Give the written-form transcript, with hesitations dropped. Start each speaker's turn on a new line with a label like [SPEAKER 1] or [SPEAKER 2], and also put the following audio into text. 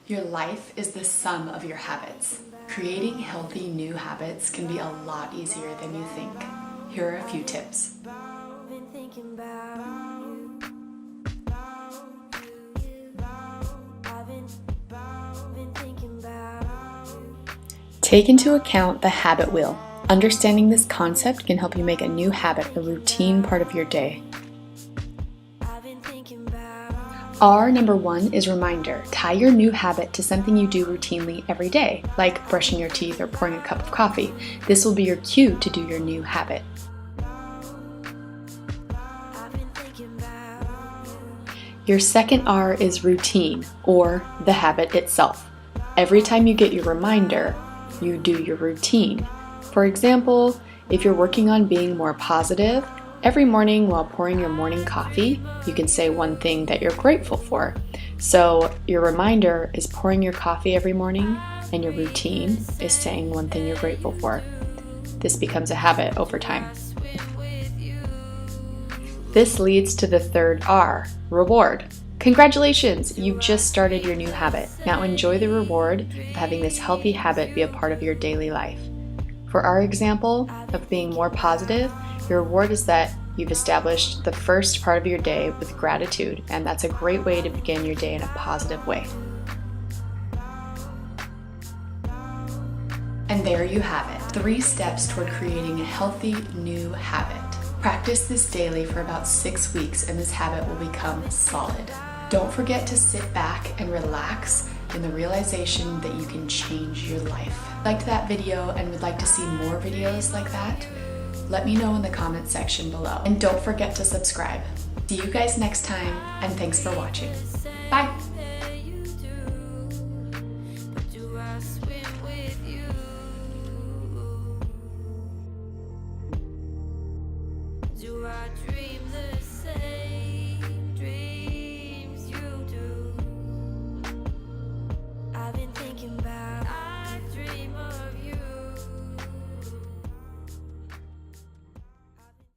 [SPEAKER 1] Your life is the sum of your habits. Creating healthy new habits can be a lot easier than you think. Here are a few tips. Take into account the habit wheel. Understanding this concept can help you make a new habit a routine part of your day. R number 1 is reminder. Tie your new habit to something you do routinely every day, like brushing your teeth or pouring a cup of coffee. This will be your cue to do your new habit. Your second R is routine, or the habit itself. Every time you get your reminder, you do your routine. For example, if you're working on being more positive, every morning while pouring your morning coffee, you can say one thing that you're grateful for. So your reminder is pouring your coffee every morning, and your routine is saying one thing you're grateful for. This becomes a habit over time. This leads to the third R, reward. Congratulations, you've just started your new habit. Now enjoy the reward of having this healthy habit be a part of your daily life. For our example of being more positive, your reward is that you've established the first part of your day with gratitude, and that's a great way to begin your day in a positive way. And there you have it, 3 steps toward creating a healthy new habit. Practice this daily for about 6 weeks and this habit will become solid. Don't forget to sit back and relax in the realization that you can change your life. Liked that video and would like to see more videos like that? Let me know in the comment section below. And don't forget to subscribe. See you guys next time, and thanks for watching.